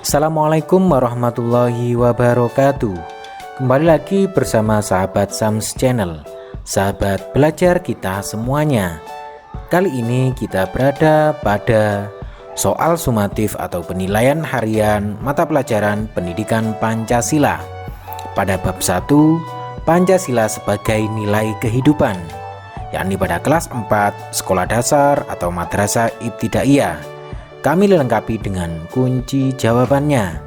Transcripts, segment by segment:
Assalamualaikum warahmatullahi wabarakatuh. Kembali lagi bersama sahabat Sams Channel, sahabat belajar kita semuanya. Kali ini kita berada pada soal sumatif atau penilaian harian mata pelajaran pendidikan Pancasila pada bab 1, Pancasila sebagai nilai kehidupan, yakni pada kelas 4 sekolah dasar atau madrasah ibtidaiyah. Kami dilengkapi dengan kunci jawabannya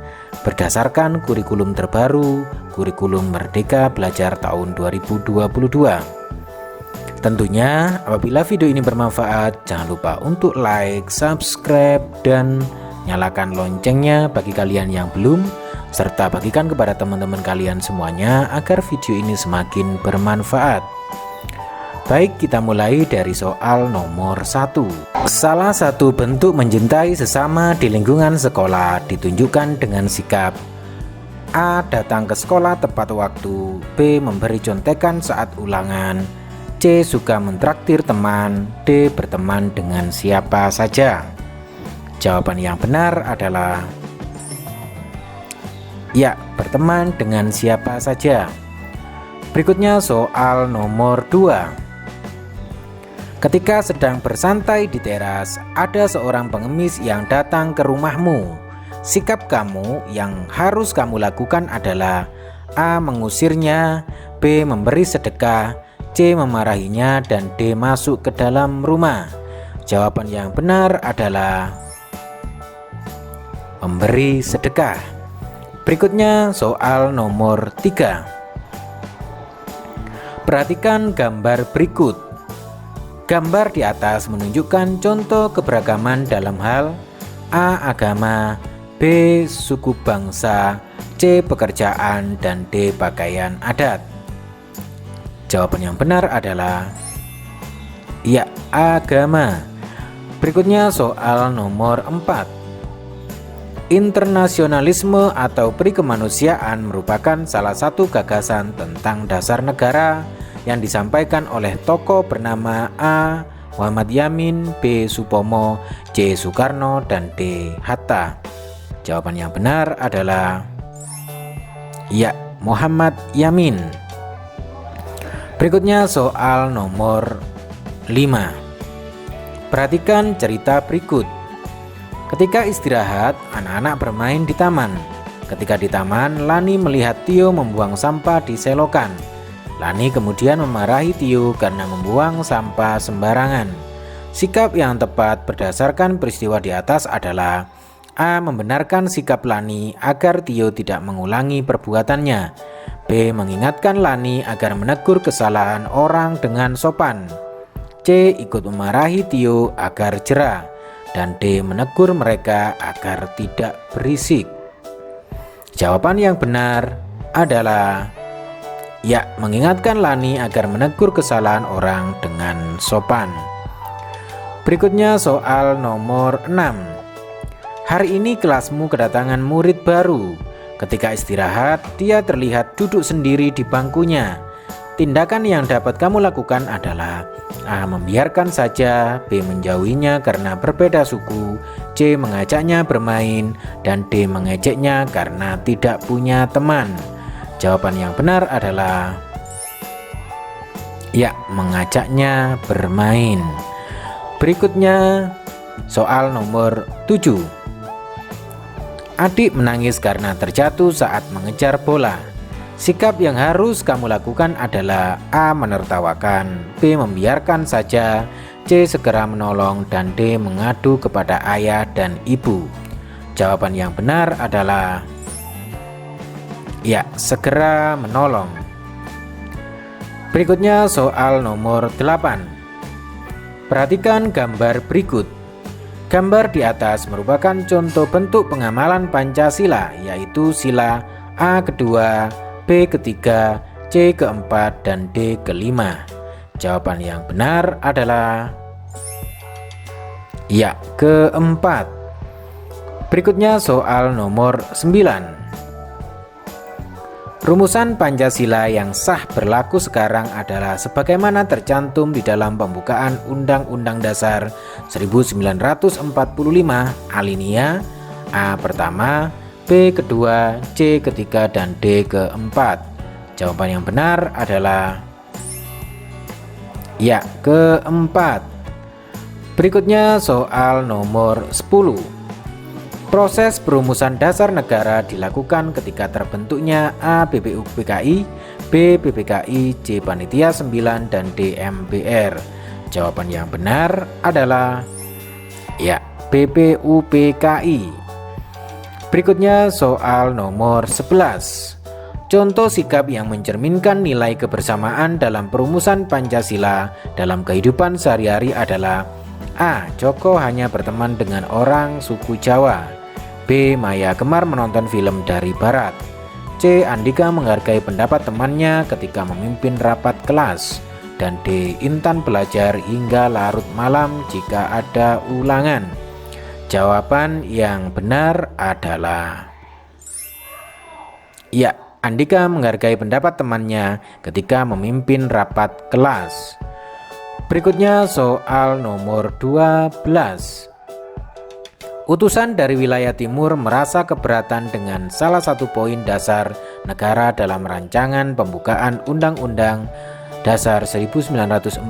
berdasarkan kurikulum terbaru, kurikulum Merdeka Belajar tahun 2022. Tentunya apabila video ini bermanfaat, jangan lupa untuk like, subscribe, dan nyalakan loncengnya bagi kalian yang belum, serta bagikan kepada teman-teman kalian semuanya agar video ini semakin bermanfaat. Baik, kita mulai dari soal nomor 1. Salah satu bentuk mencintai sesama di lingkungan sekolah ditunjukkan dengan sikap A. Datang ke sekolah tepat waktu, B. Memberi contekan saat ulangan, C. Suka mentraktir teman, D. Berteman dengan siapa saja. Jawaban yang benar adalah ya, berteman dengan siapa saja. Berikutnya soal nomor 2. Ketika sedang bersantai di teras, ada seorang pengemis yang datang ke rumahmu. Sikap kamu yang harus kamu lakukan adalah A. Mengusirnya, B. Memberi sedekah, C. Memarahinya, dan D. Masuk ke dalam rumah. Jawaban yang benar adalah memberi sedekah. Berikutnya soal nomor 3. Perhatikan gambar berikut. Gambar di atas menunjukkan contoh keberagaman dalam hal A. Agama, B. Suku bangsa, C. Pekerjaan, dan D. Pakaian adat. Jawaban yang benar adalah ya, agama. Berikutnya soal nomor 4. Internasionalisme atau perikemanusiaan merupakan salah satu gagasan tentang dasar negara yang disampaikan oleh tokoh bernama A. Muhammad Yamin, B. Supomo, C. Soekarno, dan D. Hatta. Jawaban yang benar adalah ya, Muhammad Yamin. Berikutnya soal nomor 5. Perhatikan cerita berikut. Ketika istirahat, anak-anak bermain di taman. Ketika di taman, Lani melihat Tio membuang sampah di selokan. Lani kemudian memarahi Tio karena membuang sampah sembarangan. Sikap yang tepat berdasarkan peristiwa di atas adalah A. Membenarkan sikap Lani agar Tio tidak mengulangi perbuatannya, B. Mengingatkan Lani agar menegur kesalahan orang dengan sopan, C. Ikut memarahi Tio agar jera, dan D. Menegur mereka agar tidak berisik. Jawaban yang benar adalah ya, mengingatkan Lani agar menegur kesalahan orang dengan sopan. Berikutnya soal nomor 6. Hari ini kelasmu kedatangan murid baru. Ketika istirahat, dia terlihat duduk sendiri di bangkunya. Tindakan yang dapat kamu lakukan adalah A. Membiarkan saja, B. Menjauhinya karena berbeda suku, C. Mengajaknya bermain, dan D. Mengejeknya karena tidak punya teman. Jawaban yang benar adalah ya, mengajaknya bermain. Berikutnya soal nomor 7. Adik menangis karena terjatuh saat mengejar bola. Sikap yang harus kamu lakukan adalah A. Menertawakan, B. Membiarkan saja, C. Segera menolong, dan D. Mengadu kepada ayah dan ibu. Jawaban yang benar adalah ya, segera menolong. Berikutnya soal nomor 8. Perhatikan gambar berikut. Gambar di atas merupakan contoh bentuk pengamalan Pancasila, yaitu sila A kedua, B ketiga, C keempat, dan D kelima. Jawaban yang benar adalah ya, keempat. Berikutnya soal nomor 9. Rumusan Pancasila yang sah berlaku sekarang adalah sebagaimana tercantum di dalam pembukaan Undang-Undang Dasar 1945 alinea A pertama, B kedua, C ketiga, dan D keempat. Jawaban yang benar adalah ya, keempat. Berikutnya soal nomor 10. Proses perumusan dasar negara dilakukan ketika terbentuknya A. BPUPKI, B. PPKI, C. Panitia 9, dan D. MBR. Jawaban yang benar adalah ya, BPUPKI. Berikutnya soal nomor 11. Contoh sikap yang mencerminkan nilai kebersamaan dalam perumusan Pancasila dalam kehidupan sehari-hari adalah A. Joko hanya berteman dengan orang suku Jawa, B. Maya gemar menonton film dari barat, C. Andika menghargai pendapat temannya ketika memimpin rapat kelas, dan D. Intan belajar hingga larut malam jika ada ulangan. Jawaban yang benar adalah ya, Andika menghargai pendapat temannya ketika memimpin rapat kelas. Berikutnya soal nomor 12. Utusan dari wilayah timur merasa keberatan dengan salah satu poin dasar negara dalam rancangan pembukaan Undang-Undang Dasar 1945.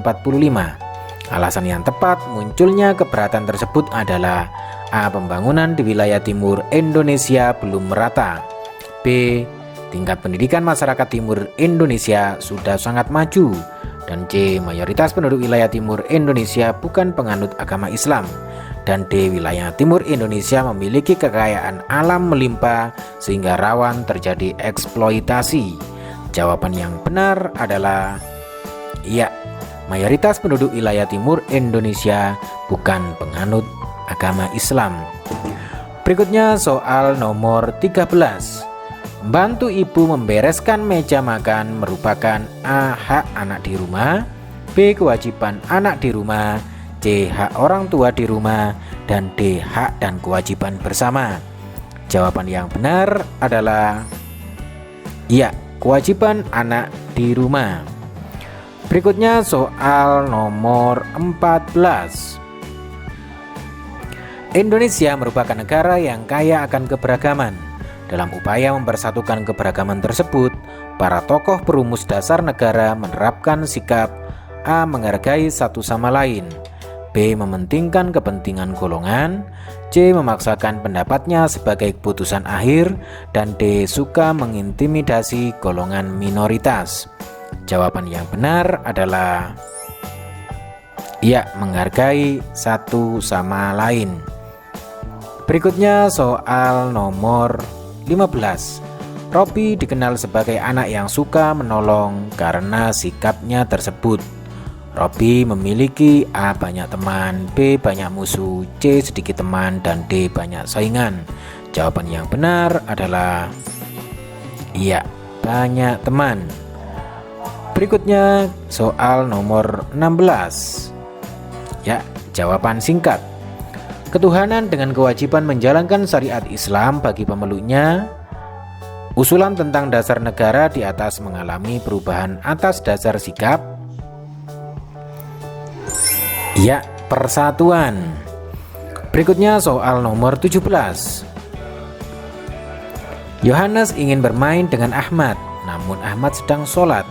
Alasan yang tepat munculnya keberatan tersebut adalah A. Pembangunan di wilayah timur Indonesia belum merata, B. Tingkat pendidikan masyarakat timur Indonesia sudah sangat maju, dan C. Mayoritas penduduk wilayah timur Indonesia bukan penganut agama Islam, dan D. Wilayah timur Indonesia memiliki kekayaan alam melimpah sehingga rawan terjadi eksploitasi. Jawaban yang benar adalah ya, mayoritas penduduk wilayah timur Indonesia bukan penganut agama Islam. Berikutnya soal nomor 13. Membantu ibu membereskan meja makan merupakan A. Hak anak di rumah, B. Kewajiban anak di rumah, C. Hak orang tua di rumah, dan D. Hak dan kewajiban bersama. Jawaban yang benar adalah ya, kewajiban anak di rumah. Berikutnya soal nomor 14. Indonesia merupakan negara yang kaya akan keberagaman. Dalam upaya mempersatukan keberagaman tersebut, para tokoh perumus dasar negara menerapkan sikap A. Menghargai satu sama lain, B. Mementingkan kepentingan golongan, C. Memaksakan pendapatnya sebagai keputusan akhir, dan D. Suka mengintimidasi golongan minoritas. Jawaban yang benar adalah ya, menghargai satu sama lain. Berikutnya soal nomor 15. Robi dikenal sebagai anak yang suka menolong karena sikapnya tersebut. Robi memiliki A. Banyak teman, B. Banyak musuh, C. Sedikit teman, dan D. Banyak saingan. Jawaban yang benar adalah iya, banyak teman. Berikutnya soal nomor 16. Ya, jawaban singkat. Ketuhanan dengan kewajiban menjalankan syariat Islam bagi pemeluknya. Usulan tentang dasar negara di atas mengalami perubahan atas dasar sikap ya, persatuan. Berikutnya soal nomor 17. Yohanes ingin bermain dengan Ahmad, namun Ahmad sedang sholat.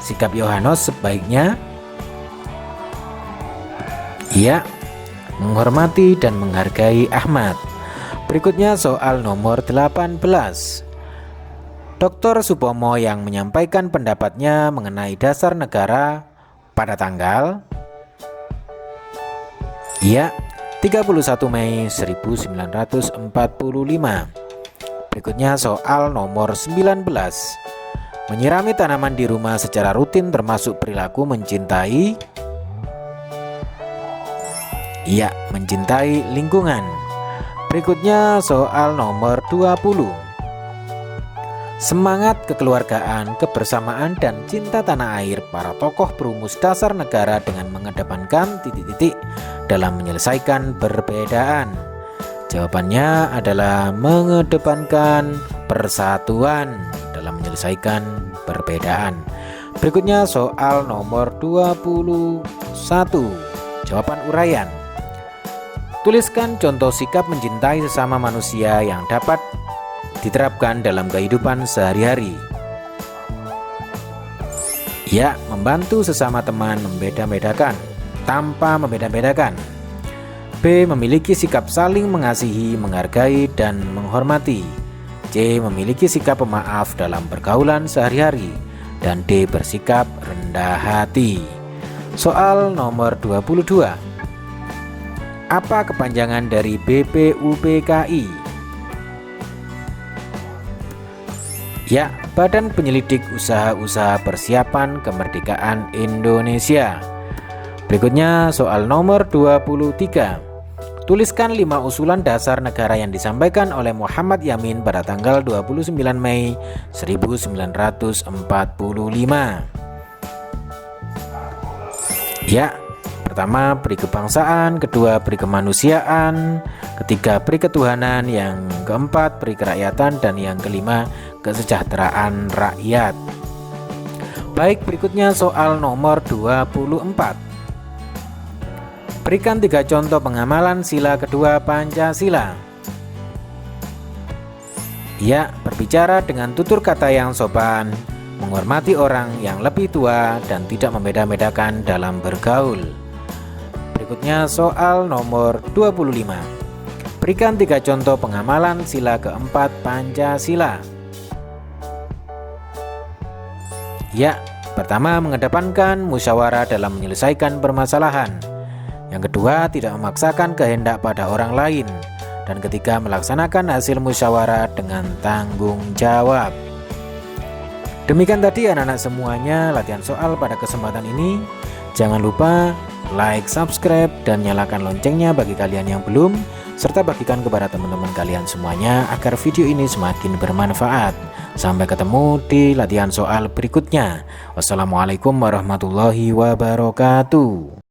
Sikap Yohanes sebaiknya ya, menghormati dan menghargai Ahmad. Berikutnya soal nomor 18. Dr. Supomo yang menyampaikan pendapatnya mengenai dasar negara pada tanggal 31 Mei 1945. Berikutnya soal nomor 19. Menyirami tanaman di rumah secara rutin termasuk perilaku mencintai mencintai lingkungan. Berikutnya soal nomor 20. Semangat kekeluargaan, kebersamaan, dan cinta tanah air para tokoh perumus dasar negara dengan mengedepankan titik-titik dalam menyelesaikan perbedaan. Jawabannya adalah mengedepankan persatuan dalam menyelesaikan perbedaan. Berikutnya soal nomor 21. Jawaban uraian. Tuliskan contoh sikap mencintai sesama manusia yang dapat diterapkan dalam kehidupan sehari-hari? Ya, membantu sesama teman membeda-bedakan tanpa membeda-bedakan. B. Memiliki sikap saling mengasihi, menghargai, dan menghormati. C. Memiliki sikap pemaaf dalam pergaulan sehari-hari. Dan D. Bersikap rendah hati. Soal nomor 22. Apa kepanjangan dari BPUPKI? Ya, Badan Penyelidik Usaha-usaha Persiapan Kemerdekaan Indonesia. Berikutnya soal nomor 23. Tuliskan 5 usulan dasar negara yang disampaikan oleh Muhammad Yamin pada tanggal 29 Mei 1945. Ya, pertama peri kebangsaan, kedua peri kemanusiaan, ketiga peri ketuhanan, yang keempat peri kerakyatan, dan yang kelima kesejahteraan rakyat. Baik, berikutnya soal nomor 24. Berikan 3 contoh pengamalan sila kedua Pancasila. Ya, berbicara dengan tutur kata yang sopan, menghormati orang yang lebih tua, dan tidak membeda-bedakan dalam bergaul. Berikutnya soal nomor 25. Berikan 3 contoh pengamalan sila keempat Pancasila. Ya, pertama mengedepankan musyawarah dalam menyelesaikan permasalahan. Yang kedua, tidak memaksakan kehendak pada orang lain. Dan ketiga, melaksanakan hasil musyawarah dengan tanggung jawab. Demikian tadi anak-anak semuanya latihan soal pada kesempatan ini. Jangan lupa like, subscribe, dan nyalakan loncengnya bagi kalian yang belum, serta bagikan kepada teman-teman kalian semuanya agar video ini semakin bermanfaat. Sampai ketemu di latihan soal berikutnya. Wassalamualaikum warahmatullahi wabarakatuh.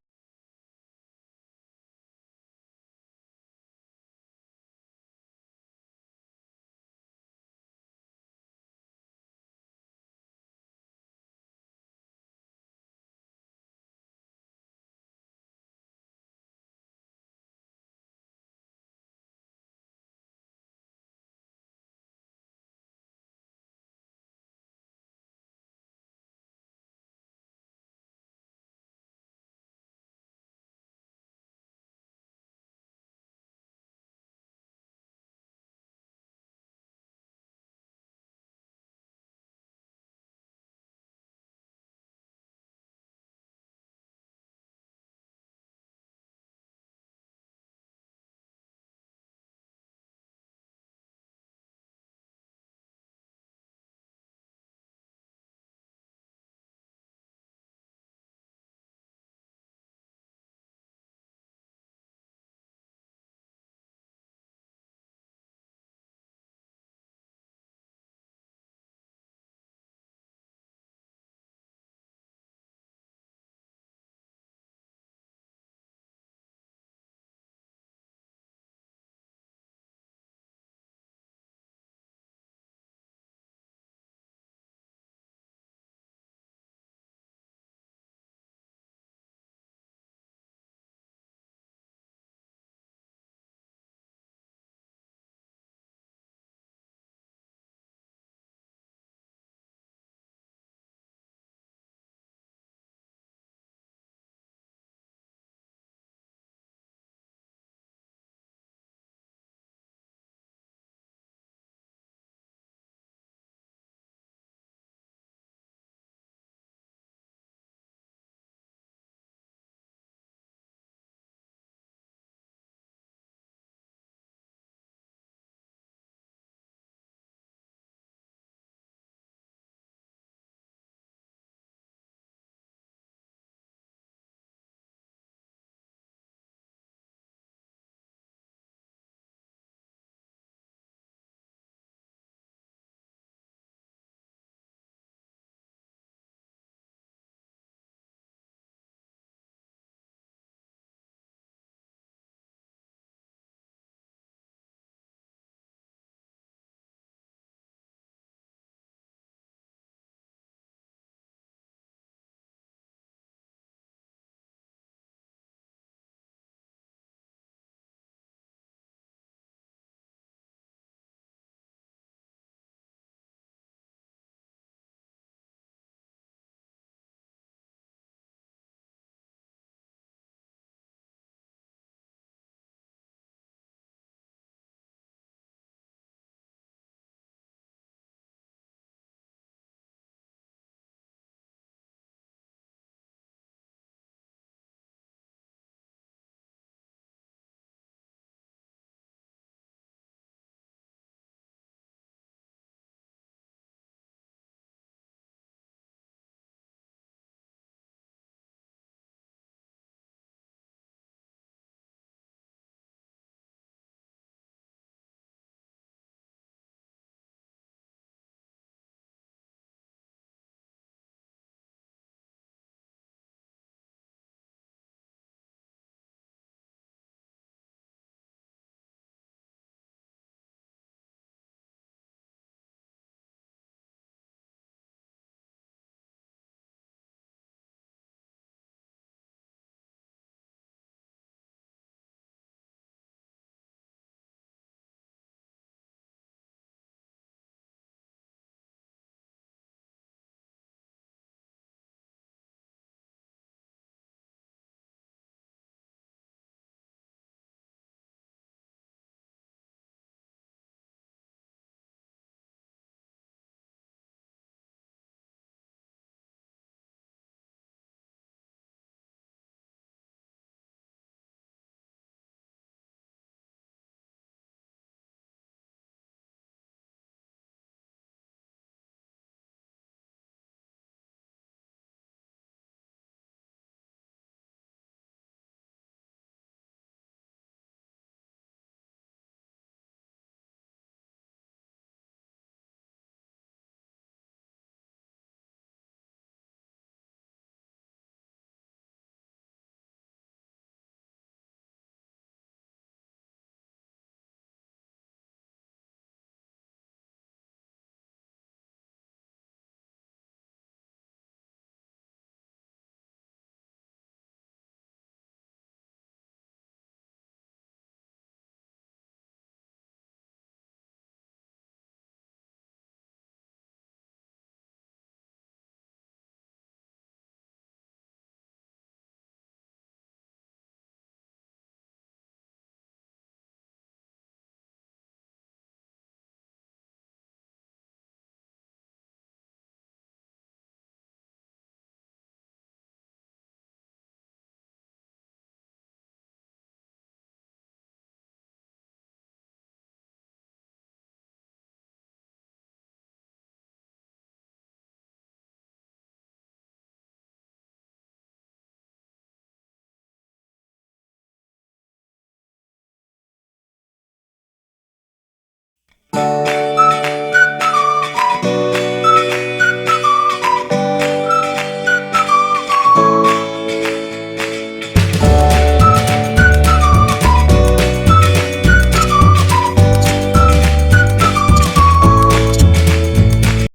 kasih.